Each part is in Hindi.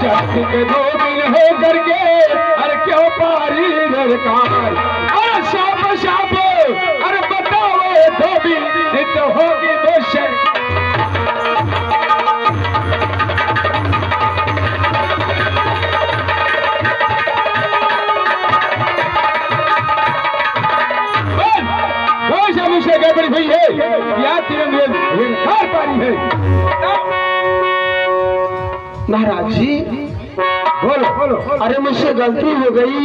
शक्ति के दो दिन हो करके अरे क्यों पारी लड़कार अरे शाप अरे बताओ धोबी नित होगी दोषर मुझसे गड़बड़ी हुई है या तिरंगे पारी है। महाराज जी बोलो अरे मुझसे गलती हो गई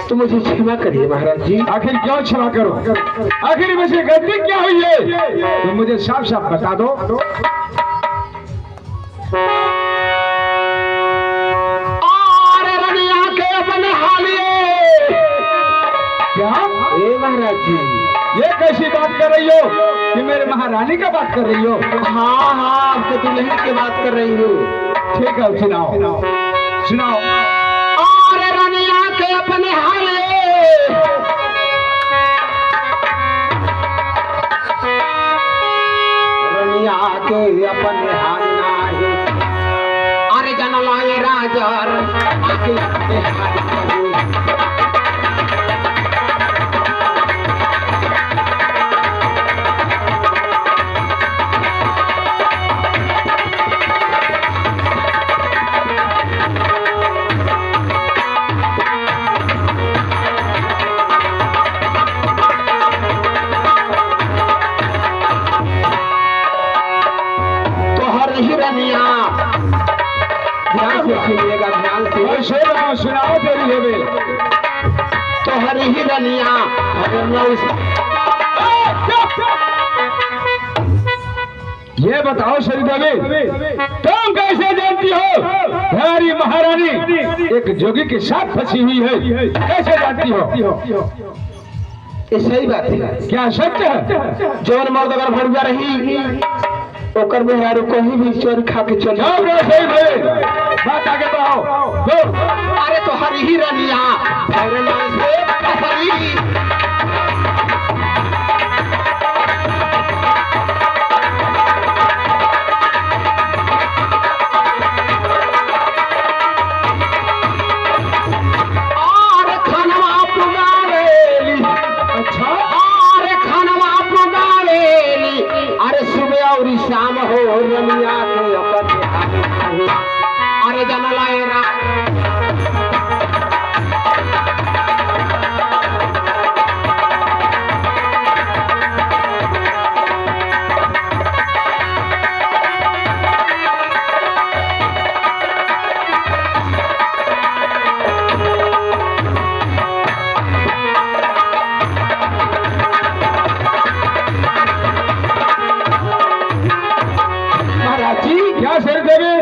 तो मुझे क्षमा करिए महाराज जी। आखिर क्यों क्षमा करो आखिर मुझसे गलती क्या हुई है तो मुझे साफ साफ बता दो। अरे रनिया के अपने हालिए क्या ए महाराज जी ये कैसी बात कर रही हो कि मेरे महारानी का बात कर रही हो। हाँ आपके दुल्हन की बात कर रही हूँ। ठीक है सुनाओ अरे रनिया के अपने हालिए रनिया के अपने हालिए अरे जनलाए राजर आके अपने हालिए सुनाओ तेरी है तो हरी ही रनिया ये बताओ शरी देवी तुम कैसे जानती हो हमारी महारानी एक जोगी के साथ फंसी हुई है कैसे जानती हो। ये सही बात है क्या सत्य है। जौन मर्द अगर भड़ुआ रही ओकर में यार कहीं भी चोरी खा के चल बात आगे बढ़ाओ। अरे तो हरी ही रनिया शाम हो रनिया के अपने अरे जनलाए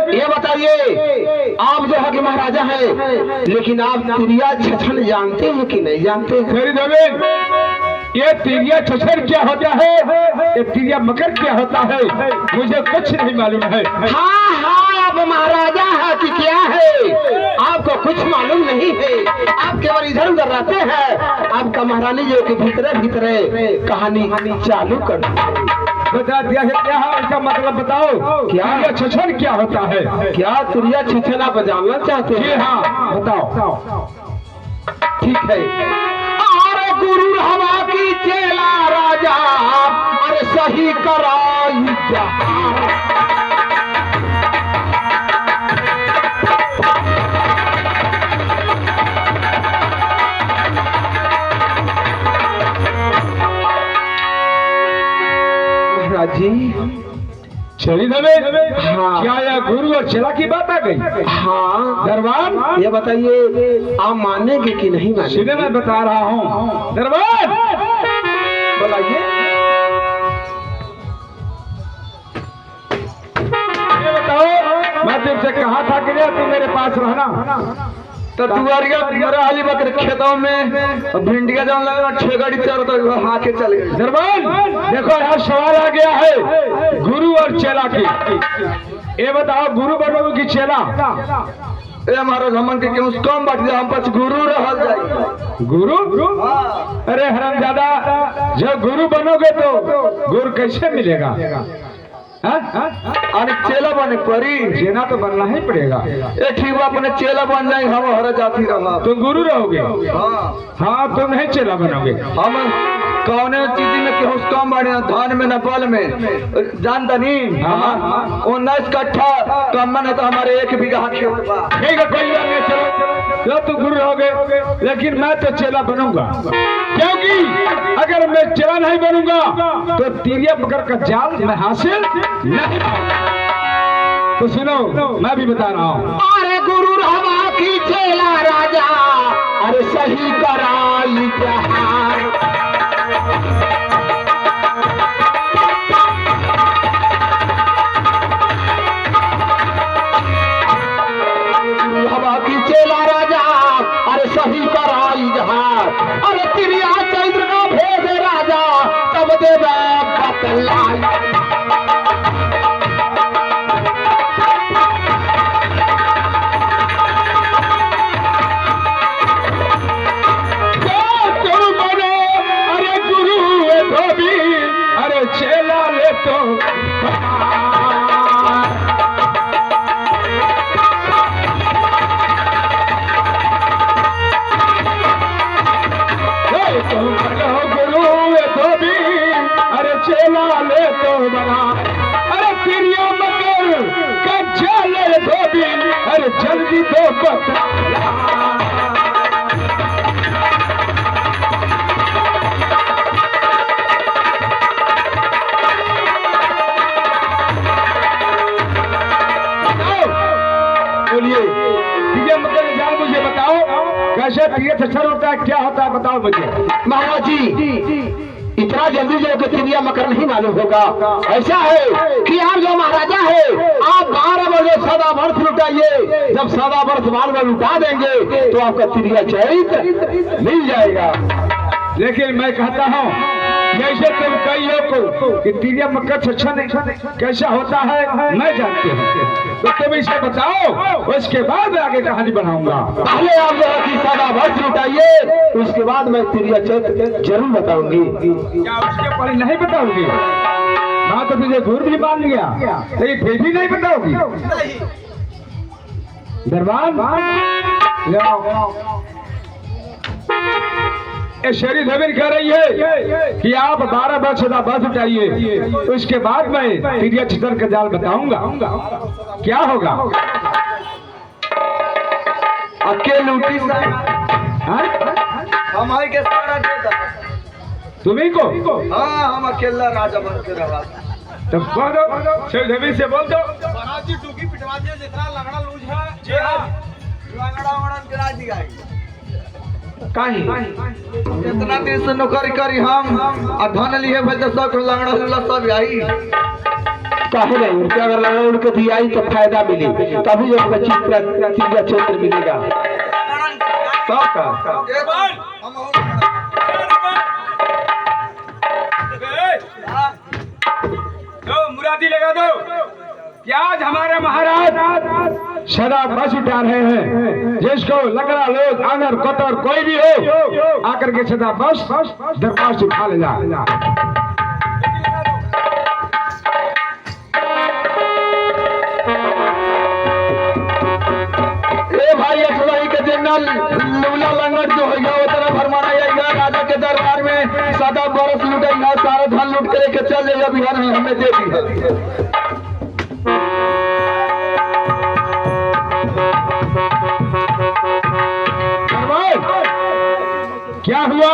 ये बताइए आप जो है कि महाराजा है लेकिन आप तिरिया छछन जानते हैं कि नहीं जानते। ये तिरिया छछन क्या होता है ये तिरिया मकर क्या होता है मुझे कुछ नहीं मालूम है। हाँ आप महाराजा है कि क्या है आपको कुछ मालूम नहीं है आप केवल इधर उधर रहते हैं। आपका महारानी जो कि भीतरे कहानी चालू कर बता दिया है क्या है इसका मतलब बताओ क्या छछन क्या होता है। क्या तुरिया छछन आप जानना चाहते हैं। हाँ बताओ ठीक है। अरे गुरु हवा की चेला राजा अरे सही कराई जी चली दबे। हाँ। क्या यह गुरु और चेला की बात आ गई। हाँ दरबार ये बताइए आप मानेंगे कि नहीं मानेंगे। सीधे मैं बता रहा हूँ दरबार बताइए। ये बताओ मैं तुमसे कहा था कि नहीं तुम मेरे पास रहना तो दुआरिया मेरा हाली बकर खेतों में भिंडिया जान लगा 6 गाड़ी चार तो हाँ के चल गए। दरबार देखो यहाँ सवाल आ गया है गुरु और चेला की। ये बताओ गुरु बनोगे कि चेला। ए हमारा घमन के क्यों कम बात दे हम पास गुरु रह जाए। गुरु अरे हरामजादा जब गुरु बनोगे तो गुरु कैसे मिलेगा। अरे चेला बने परी चेला तो बनना ही पड़ेगा। ए ठीक बा अपने चेला बन जाए हम हर जाती रहा तुम गुरु रहोगे। हाँ हाँ तुम नहीं चेला बनोगे। हम कौने चीज में केहू कम बाड़े न धान में न बल में जानता नहीं। हाँ। 19 कट्ठा कम में तो हमारे 1 बीघा खेत बा। ठीक है कोई बात नहीं, चलो तुम गुरु रहोगे लेकिन मैं तो चेला बनूंगा, क्योंकि अगर मैं चेला नहीं बनूंगा तो तिरिया पकड़ का जाल मैं हासिल नहीं। तो सुनो मैं भी बता रहा हूँ। अरे गुरु रहा की चेला राजा अरे सही कराई जहार हवा की चेला राजा अरे सही कराई जहार अरे तिरिया चंद्र का भेद राजा तब देवा बतलाई चेला ले तो गुरु तो भी अरे चेला ले तो बना अरे तिरिया मकर कच्चा ले तो भी अरे जल्दी तो बता। मुझे बताओ कैसे तीर्थ स्थल होता है, क्या होता है, बताओ मुझे। महाराज जी इतना जल्दी जो कि तिरिया मकर नहीं मालूम होगा। ऐसा है कि आप जो महाराजा है आप 12 वर्ष सदा वर्ष लुटाइए, जब सदा वर्ष बाल में लुटा देंगे तो आपका तिरिया चरित्र मिल जाएगा। लेकिन मैं कहता हूँ जैसे तुम कई हो कि तिरिया मकर छछन कैसा होता है मैं जानती हूँ, तो तुम इसे बताओ उसके बाद आगे कहानी बढ़ाऊंगा। पहले आप जो है कि सदा वर्ष लुटाइए उसके बाद मैं तिरिया चरित्र जरूर बताऊंगी। क्या उसके पहले नहीं बताओगी? हाँ तो तुझे गुरु भी मान लिया लेकिन फिर भी नहीं बताओगी। दरबार शरीर धविन कह रही है कि आप 12 वर्ष का बस उठाइए, उसके बाद मैं तिरिया छितर का जाल बताऊंगा। क्या होगा? अकेले उठी हमारे के सारा तुम्ही को। हाँ हम अकेला राजा बन के रहा। तो बोल दो धविन से बोल दो पिटवा दिया जितना लगड़ा लूज है जी हाँ लगड़ा वड़ा गिरा दिया काहे इतना दिन से नौकरी करी हम आ धन लिए भाई तो सब लगड़ा लूला सब आई काहे नहीं उनके अगर लगड़ा उड़ के दिया तो फायदा मिली तभी जो चित्र क्षेत्र मिलेगा सबका। मुरादी लगा दो कि आज हमारे महाराज सदा बस उठा रहे हैं, जिसको लगड़ा लोग आंगर कोतर कोई भी हो आकर के सदा बस दरबार से उठा ले जा। भाई अठवाई के दिन लूला लंगट जो होगा उतना भरमाना आएगा राजा के दरबार में सदा बरस लुटेगा सारा धन लूट करे के चल जाएगा बिहार में हमें दे दी। क्या हुआ?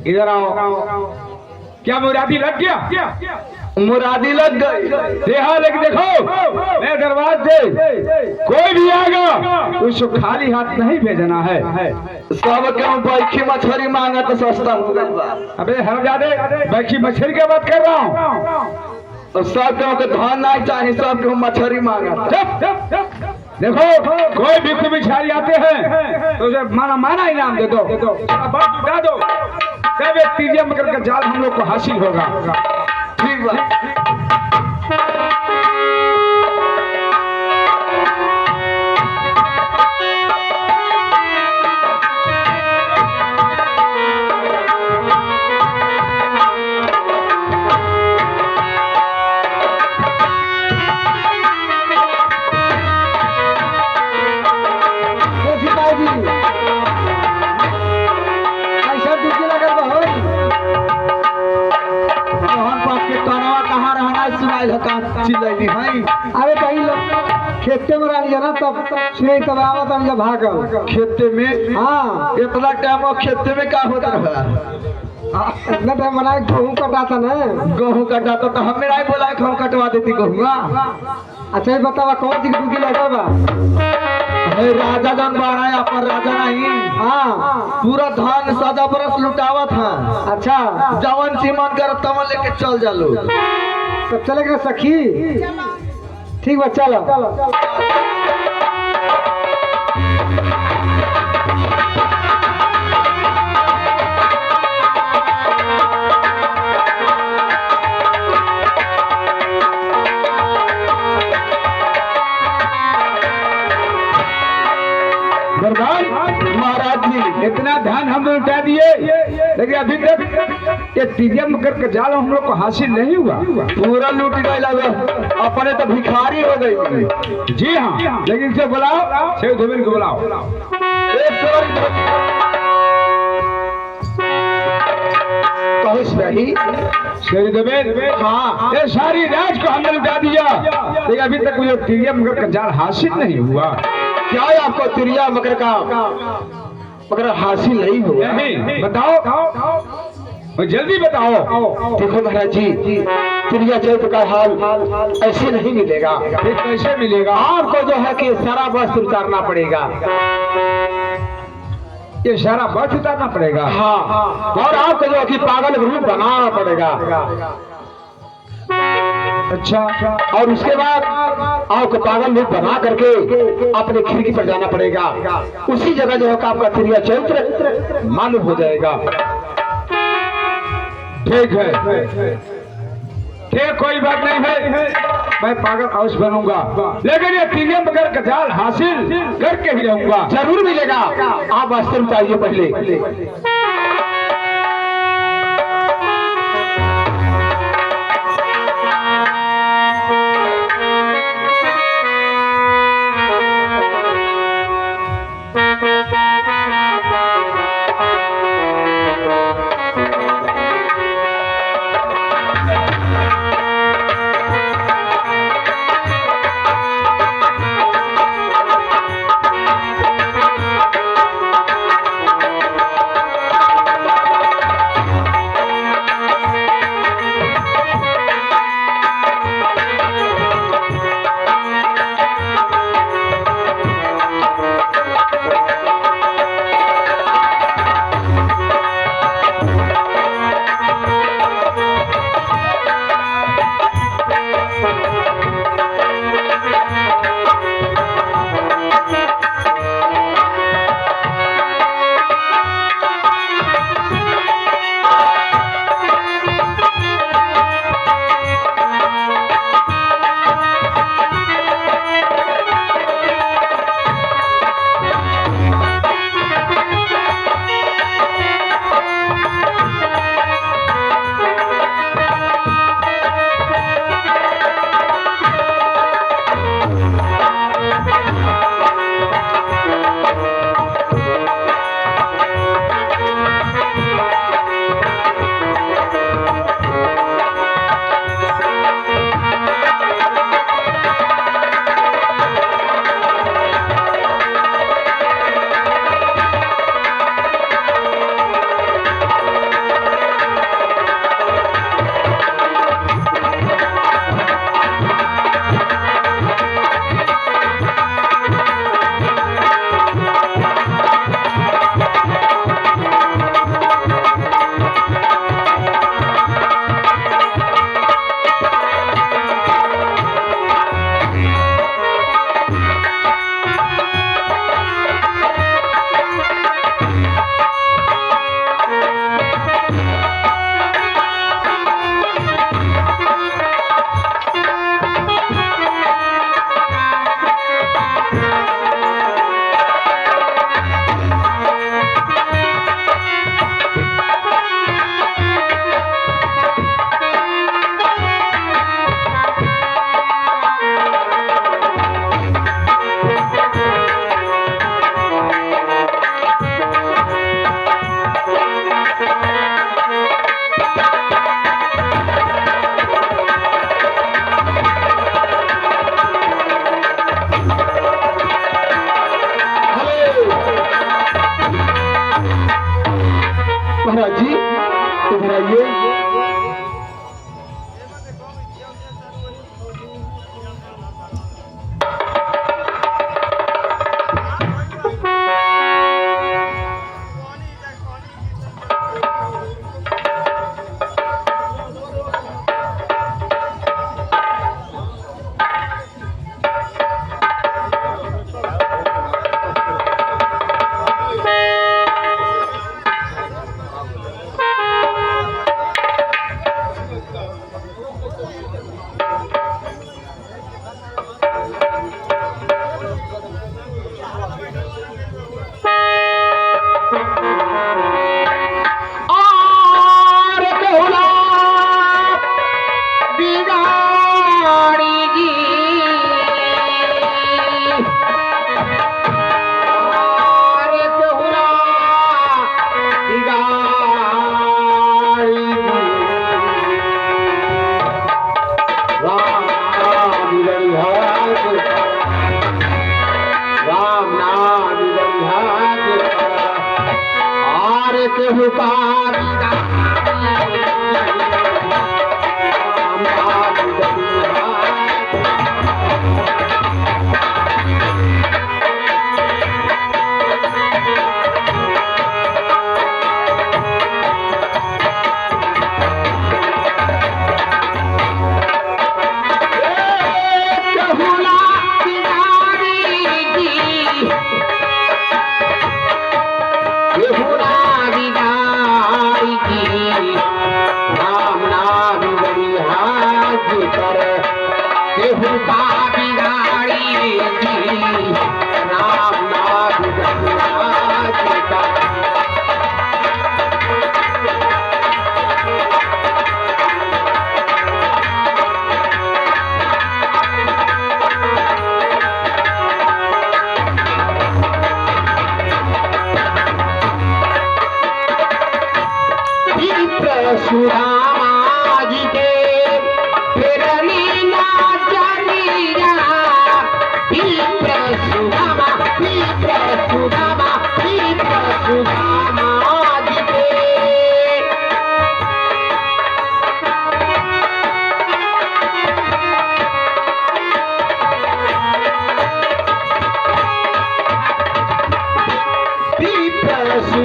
इधर आओ। क्या मुरादी लग गया? मुरादी लग गई। लेकिन देखो मैं दरबार से कोई भी आएगा उसको खाली हाथ नहीं भेजना है। सब क्यों बैठी मछली मांगा तो सस्ता हो गया। अबे हरजादे बैठी मछली की बात कर रहा हूँ। तो सब क्यों के धन नहीं चाहिए, सब क्यों मछली मांगा। देखो कोई भी बिछारी आते हैं तो उसे माना इनाम दे दो, उठा दो, तब एक तिरिया मकर का जाल हम लोग को हासिल होगा। ठीक बात। आज सुनाई का चिल्लाई है। अरे कहीं लोग खेते में रह ना तब सुने तब आवत हम जब भागल खेते में हाँ इतना टाइम खेते में क्या होता रहा? इतना टाइम बनाए गेहूँ कटाता ना। गेहूँ कटाता तो हमें नहीं बोला कि हम कटवा देती गेहूँ। अच्छा ये बतावा कौन सी डूबी लगा बा? अरे राजा जन बाड़ा है अपन राजा नहीं। हाँ पूरा धान सदा बरस लुटावा था। अच्छा जवन सीमन कर तवन लेके चल जा लो। तो चलेगा सखी ठीक बा चलो। महाराज जी इतना ध्यान हम लुटा दिए लेकिन अभी तक ये तिरिया मकर का जाल हम लोग को हासिल नहीं हुआ। पूरा लूट गए अपने तो भिखारी हो गई। जी हाँ लेकिन इसे बुलाओ शेख धोबिन को बुलाओ। शेख धोबिन हाँ ये सारी राज को हमने लुटा दिया लेकिन अभी तक मुझे तिरिया मकर का जाल हासिल नहीं हुआ। क्या है आपको तिरिया मकर का मगर हासिल नहीं हुआ? नहीं बताओ जल्दी बताओ। देखो महाराज जी तिरिया चैत का हाल ऐसे नहीं मिलेगा। फिर कैसे मिलेगा? आपको जो है कि सारा वस्त्र उतारना पड़ेगा। ये सारा वस्त्र उतारना पड़ेगा? हाँ और आपको जो है कि पागल रूप बनाना पड़ेगा। अच्छा और उसके बाद आपको पागल रूप बना करके अपने खिड़की पर जाना पड़ेगा। उसी जगह जो है कि आपका तिरिया चैत्र मालूम हो जाएगा। ठीक है ठीक कोई बात नहीं है मैं पागल अवश्य बनूंगा लेकिन ये तिरिया मकर का जाल हासिल करके ही रहूंगा। जरूर मिलेगा। आप वस्त्र उतारिए पहले।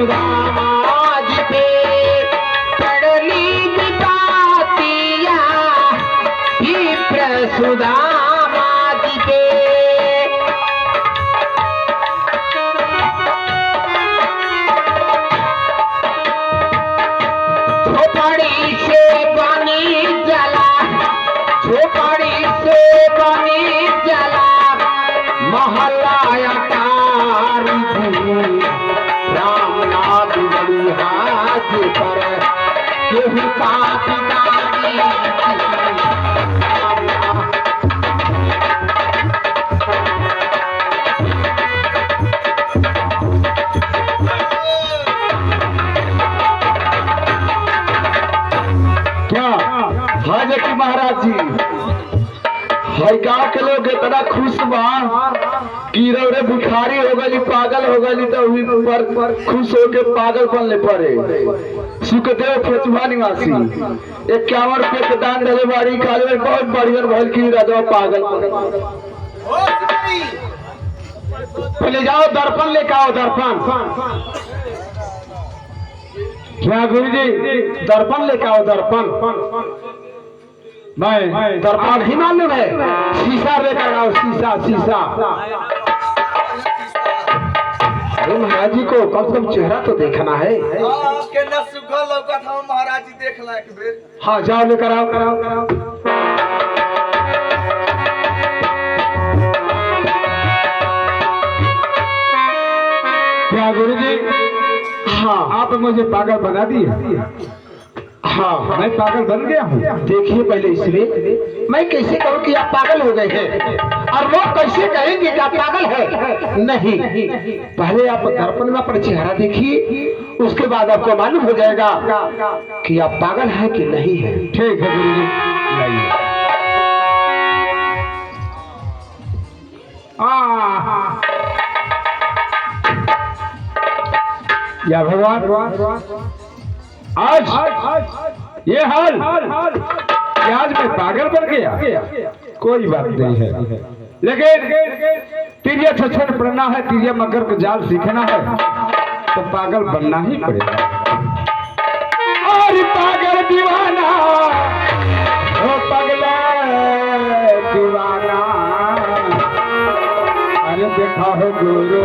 सुदामा जी पे पड़ली विपातिया विप्र सुदामा जी पे झोपड़ी से बनी जला झोपड़ी से बनी जला महला राम नाथ बड़ी हाथ पर केहू का पिताजी क्या हाँ जकी महाराज जी हर गाँव के लोग इतना खुश बा कि रे भिखारी हो गई पागल हो गई तो हुई पर खुश होके पागल बनले पड़े सुखदेव फेचुहा निवासी 51 रुपये के दान दिले बाड़ी काले में बहुत बढ़िया भल की राजा पागल पहले जाओ दर्पण लेके आओ दर्पण क्या गुरुजी दर्पण लेके आओ दर्पण मैं दर्पण ही मालूम है शीशा लेकर आओ शीशा शीशा अरे महाराज जी को कम से कम चेहरा तो देखना है महाराज जी देख ला एक बेर हाँ जाओ लेकर आओ कराओ क्या गुरुजी हाँ आप मुझे पागल बना दिए। हाँ मैं पागल बन गया हूँ। देखिए पहले इसलिए मैं कैसे कहूँ कि आप पागल हो गए हैं और लोग कैसे कहेंगे कि आप पागल है नहीं पहले आप दर्पण में अपना चेहरा देखिए उसके बाद आपको मालूम हो जाएगा कि आप पागल है कि नहीं है। ठीक है गुरुजी लाइए। या भगवान आज ये हाल कि आज मैं पागल बन गया कोई बात नहीं है लेकिन तिरिया छछन पढ़ना है तिरिया मकर को जाल सीखना है तो पागल बनना ही पड़ेगा। और पागल दीवाना ओ पगला दीवाना अरे देखा हो गुरु